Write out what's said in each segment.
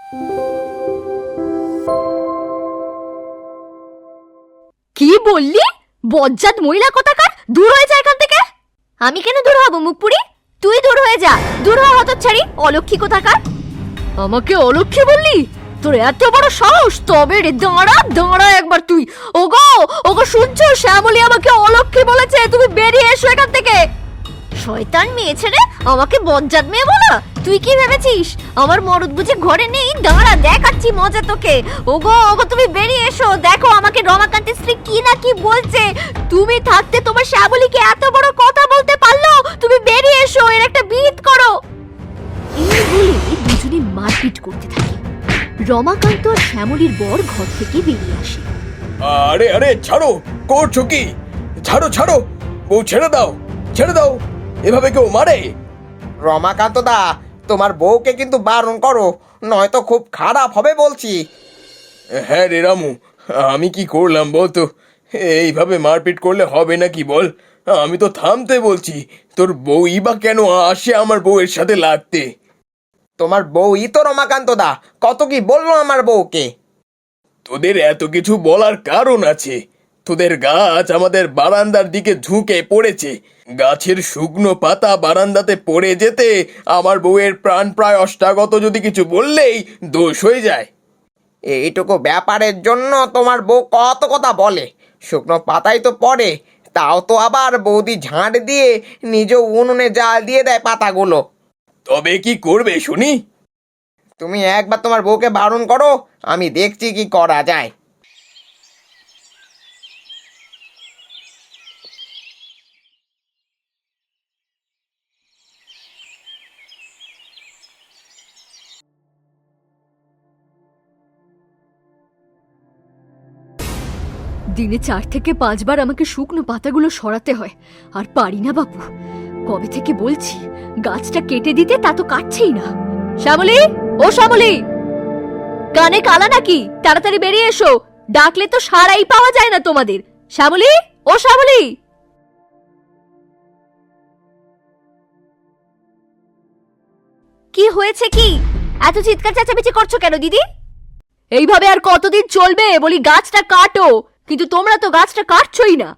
কি বললি? বজ্জাত মহিলা কোথাকার, দূর হয়ে যা এখান থেকে। আমি কেন দূর হব মুখপুরি? তুই দূর হয়ে যা, দূর হ হতচ্ছাড়ি অলক্ষী কোথাকার। আমাকে অলক্ষী বললি? তোর এত বড় সাহস? তবে রে দাঁড়া দাঁড়া একবার তুই। ওগো ওগো শুনছো, শ্যামলী আমাকে অলক্ষী বলেছে, তুমি বেরিয়ে এসো এখান থেকে। শয়তান মেয়ে ছেড়ে আমাকে বজ্জাত মেয়ে বলা? তুই কি ভেবেছিস আমার মরদ বুঝে ঘরে নেই? দাঁড়া দেখাচ্ছি মজা তোকে। ওগো ওগো তুমি বেরিয়ে এসো, দেখো আমাকে রমাকান্তের স্ত্রী কি না কি বলছে। তুমি থাকতে তোমার শ্যামলীকে এত বড় কথা বলতে পারলো? তুমি বেরিয়ে এসো, এর একটা বিহিত করো। এই বলে দুজনে মারপিট করতে থাকে। রমাকান্ত আর শ্যামলীর বর ঘর থেকে বেরিয়ে আসে। আরে আরে ছাড়ো, করছো কি? ছাড়ো ছাড়ো, বউ ছেড়ে দাও, ছেড়ে দাও। এভাবে কেউ মারে? রমাকান্ত দা, তোমার বউকে কিন্তু বারণ করো, নয়তো খুব খারাপ হবে বলছি। হ্যাঁ রে রামু, আমি কি করলাম বলতো? এইভাবে মারপিট করলে হবে নাকি বল? আমি তো থামতে বলছি, তোর বউই বা কেন আসে আমার বউয়ের সাথে লাগতে? তোমার বউই তো রমাকান্ত দা কত কি বললো আমার বউকে। তোদের এত কিছু বলার কারণ আছে। তোদের গাছ আমাদের বারান্দার দিকে ঝুঁকে পড়েছে, গাছের শুকনো পাতা বারান্দাতে পড়ে যেতে আমার বউয়ের প্রাণ প্রায় অষ্টাগত, যদি কিছু বললেই দোষ হয়ে যায়। এইটুকু ব্যাপারের জন্য তোমার বউ কত কথা বলে। শুকনো পাতাই তো পড়ে, তাও তো আবার বৌদি ঝাঁট দিয়ে নিজ উনুনে জাল দিয়ে দেয় পাতাগুলো। তবে কি করবে শুনি? তুমি একবার তোমার বউকে বারণ করো, আমি দেখছি কি করা যায়। দিনে 4 থেকে 5 বার আমাকে শুকনো পাতাগুলো সরাতে হয়, আর পারি না বাপু। কবে থেকে বলছি গাছটা কেটে দিতে, তা তো কাটছেই না। শ্যামলী, ও শ্যামলী, কানে কালা নাকি? তাড়াতাড়ি বেরিয়ে এসো, ডাকলে তো সাড়াই পাওয়া যায় না তোমাদের। শ্যামলী, ও শ্যামলী। কি হয়েছে কি? এত চিৎকার চেঁচামেচি করছো কেন দিদি? এইভাবে আর কতদিন চলবে বলি? গাছটা কাটো, কিন্তু তোমরা তো গাছটা কাটছই না।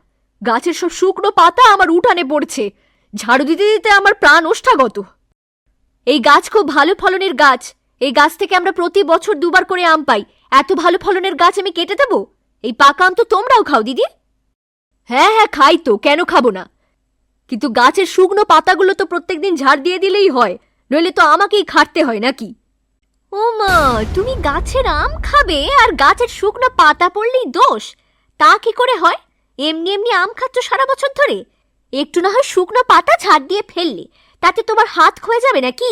গাছের সব শুকনো পাতা আমার উঠানে পড়ছে, ঝাড়ু দিতে দিতে আমার প্রাণ ওষ্ঠাগত। এই গাছ খুব ভালো ফলনের গাছ, এই গাছ থেকে আমরা প্রতি বছর 2 বার করে আম পাই। এত ভালো ফলনের গাছ আমি কেটে দেবো? এই পাকা আম তো তোমরাও খাও দিদি। হ্যাঁ হ্যাঁ খাই তো, কেন খাবো না? কিন্তু গাছের শুকনো পাতাগুলো তো প্রত্যেকদিন ঝাড় দিয়ে দিলেই হয়, নইলে তো আমাকেই খাটতে হয় নাকি? ও মা, তুমি গাছের আম খাবে আর গাছের শুকনো পাতা পড়লেই দোষ? তা কি করে হয়? এমনি এমনি আম খাচ্ছ সারা বছর ধরে, একটু না হয় শুকনো পাতা ঝাড় দিয়ে ফেললে, তাতে তোমার হাত ক্ষয়ে যাবে নাকি?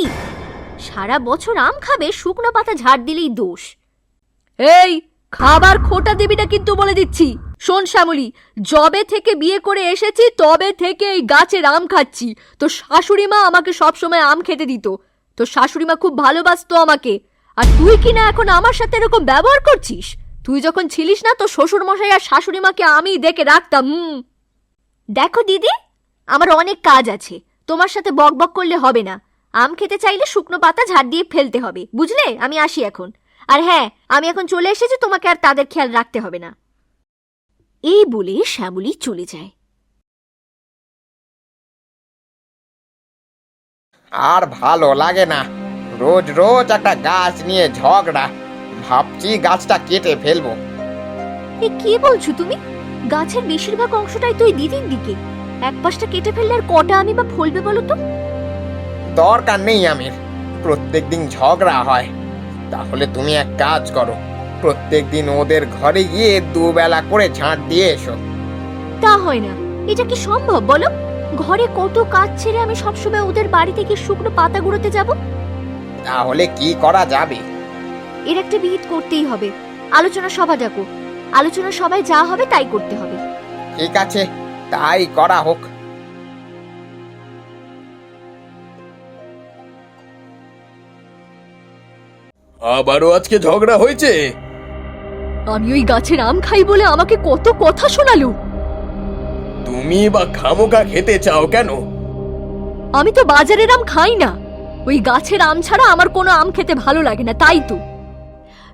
সারা বছর আম খাবে, শুকনো পাতা ঝাড় দিলেই দোষ? এই খাবার খোটা দিবি না কিন্তু, বলে দিচ্ছি। শোন শ্যামলী, যবে থেকে বিয়ে করে এসেছি তবে থেকে এই গাছের আম খাচ্ছি। তো শাশুড়ি মা আমাকে সবসময় আম খেতে দিত, তো শাশুড়ি মা খুব ভালোবাসতো আমাকে। আর তুই কিনা এখন আমার সাথে এরকম ব্যবহার করছিস? তুই যখন ছিলিস না, তো শ্বশুর মশাই আর শাশুড়ি মাকে আমি দেখে রাখতাম। দেখো দিদি, আমার অনেক কাজ আছে, তোমার সাথে বক বক করলে হবে না। আম খেতে চাইলে শুকনো পাতা ঝাড় দিয়ে ফেলতে হবে, বুঝলে? আমি আসি এখন। আর হ্যাঁ, আমি এখন চলে এসেছি, তোমাকে আর তাদের খেয়াল রাখতে হবে না। এই বলে শ্যামলী চলে যায়। আর ভালো লাগে না, রোজ রোজ একটা গাছ নিয়ে ঝগড়া। ভাবছি গাছটা কেটে ফেলবো। এ কি বলছো তুমি? গাছের বেশিরভাগ অংশটাই তো দিদির দিকে, এক পাশটা কেটে ফেললে আর কটা আমি বা ফলবে বলো তো? দরকার নেই আমির, প্রত্যেকদিন ঝগড়া হয়। তাহলে তুমি এক কাজ করো, প্রত্যেকদিন ওদের ঘরে গিয়ে 2 বেলা করে ঝাঁট দিয়ে এসো। তা হয় না, এটা কি সম্ভব বলো? ঘরে কত কাজ ছেড়ে আমি সবসময় ওদের বাড়িতে গিয়ে শুকনো পাতা গুঁড়োতে যাব? তাহলে কি করা যাবে? এর একটা বিহিত করতেই হবে। আলোচনা সভা ডাকো, আলোচনা সভায় যা হবে তাই করতে হবে। ঠিক আছে, তাই করা হোক। আবারও আজকে ঝগড়া হয়েছে? আমি ওই গাছের আম খাই বলে আমাকে কত কথা শোনালো। তুমি বা খামোকা খেতে চাও কেন? আমি তো বাজারের আম খাই না, ওই গাছের আম ছাড়া আমার কোনো আম খেতে ভালো লাগে না, তাই তো।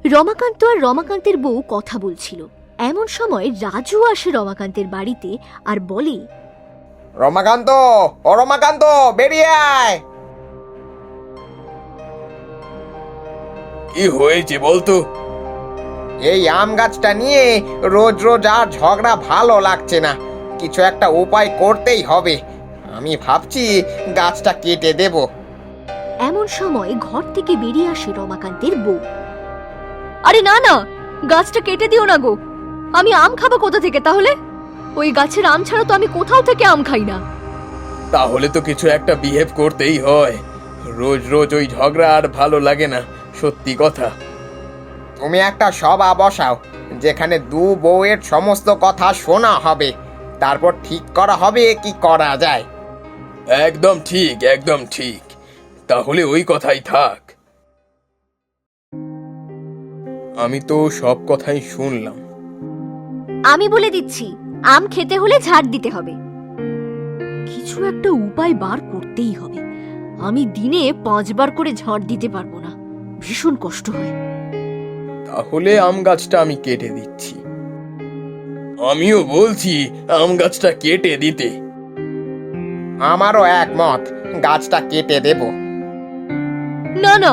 রমাকান্ত আর রমাকান্তের বউ কথা বলছিল। এমন সময় রাজু আসে রমাকান্তের বাড়িতে আর বলে, রমাকান্ত, ও রমাকান্ত, বেরিয়ে আয়। কি হয়েছে বলতো? এই আম গাছটা নিয়ে রোজ রোজ আর ঝগড়া ভালো লাগছে না, কিছু একটা উপায় করতেই হবে। আমি ভাবছি গাছটা কেটে দেব। এমন সময় ঘর থেকে বেরিয়ে আসে রমাকান্তের বউ। আরে না না, গাছটা কেটে দিও না গো, আমি আম খাবো কোথা থেকে তাহলে? ওই গাছের আম ছাড়া তো আমি কোথাও থেকে আম খাই না। তাহলে তো কিছু একটা বিহেভ করতেই হয়, রোজ রোজ ওই ঝগড়া আর ভালো লাগে না, সত্যি কথা। তুমি একটা সভা বসাও, যেখানে দু বউয়ের সমস্ত কথা শোনা হবে, তারপর ঠিক করা হবে কি করা যায়। একদম ঠিক, একদম ঠিক, তাহলে ওই কথাই থাক। আমি তো সব কথাই শুনলাম। আমি বলে দিচ্ছি, আম খেতে হলে ঝাড় দিতে হবে। কিছু একটা উপায় বার করতেই হবে। আমি দিনে 5 বার করে ঝাড় দিতে পারবো না, ভীষণ কষ্ট হয়। তাহলে আম গাছটা আমি কেটে দিচ্ছি। আমিও বলছি আম গাছটা কেটে দিতে। আমারও একমত, গাছটা কেটে দেব। না না,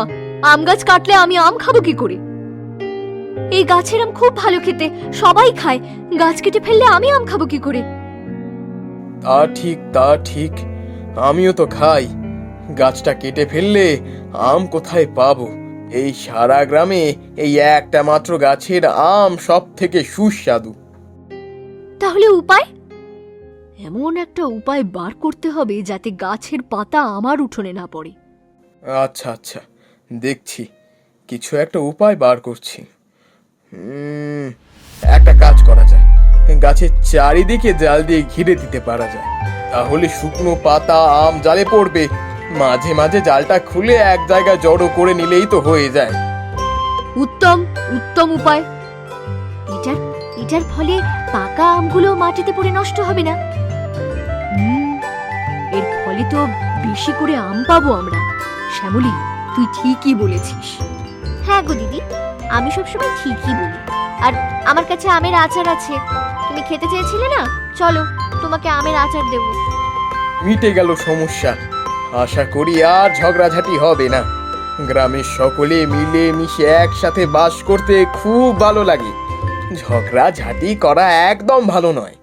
আম গাছ কাটলে আমি আম খাবো কি করে? এই গাছের আম খুব ভালো খেতে, সবাই খায়, গাছ কেটে ফেললে আমি আম খাবো কি করে? তা ঠিক, তা ঠিক, আমিও তো খাই, গাছটা কেটে ফেললে আম কোথায় পাবো? এই সারা গ্রামে এই একটা মাত্র গাছের আম সব থেকে সুস্বাদু। তাহলে উপায়? এমন একটা উপায় বার করতে হবে যাতে গাছের পাতা আমার উঠোনে না পড়ে। আচ্ছা আচ্ছা, দেখছি, কিছু একটা উপায় বার করছি। একটা কাজ করা যায়, গাছের চারিদিকে জাল দিয়ে ঘিরে দিতে পারা যায়, তাহলে শুকনো পাতা আম জালে পড়বে, মাঝে মাঝে জালটা খুলে এক জায়গায় জড়ো করে নিলেই তো হয়ে যায়। উত্তম উত্তম উপায়। এটার ফলে পাকা আমগুলো মাটিতে পড়ে নষ্ট হবে না। এর ফলে তো বেশি করে আম পাবো আমরা। শ্যামলী, তুই ঠিকই বলেছিস। হ্যাঁ গো দিদি, আমি সবসময় ঠিকই বলি। আর আমার কাছে আমের আচার আছে, তুমি খেতে চেয়েছিলে না, চলো তোমাকে আমের আচার দেব। মিটে গেল সমস্যা, আশা করি আর ঝগড়াঝাটি হবে না। গ্রামের সকলে মিলে মিশে একসাথে বাস করতে খুব ভালো লাগে, ঝগড়াঝাটি করা একদম ভালো নয়।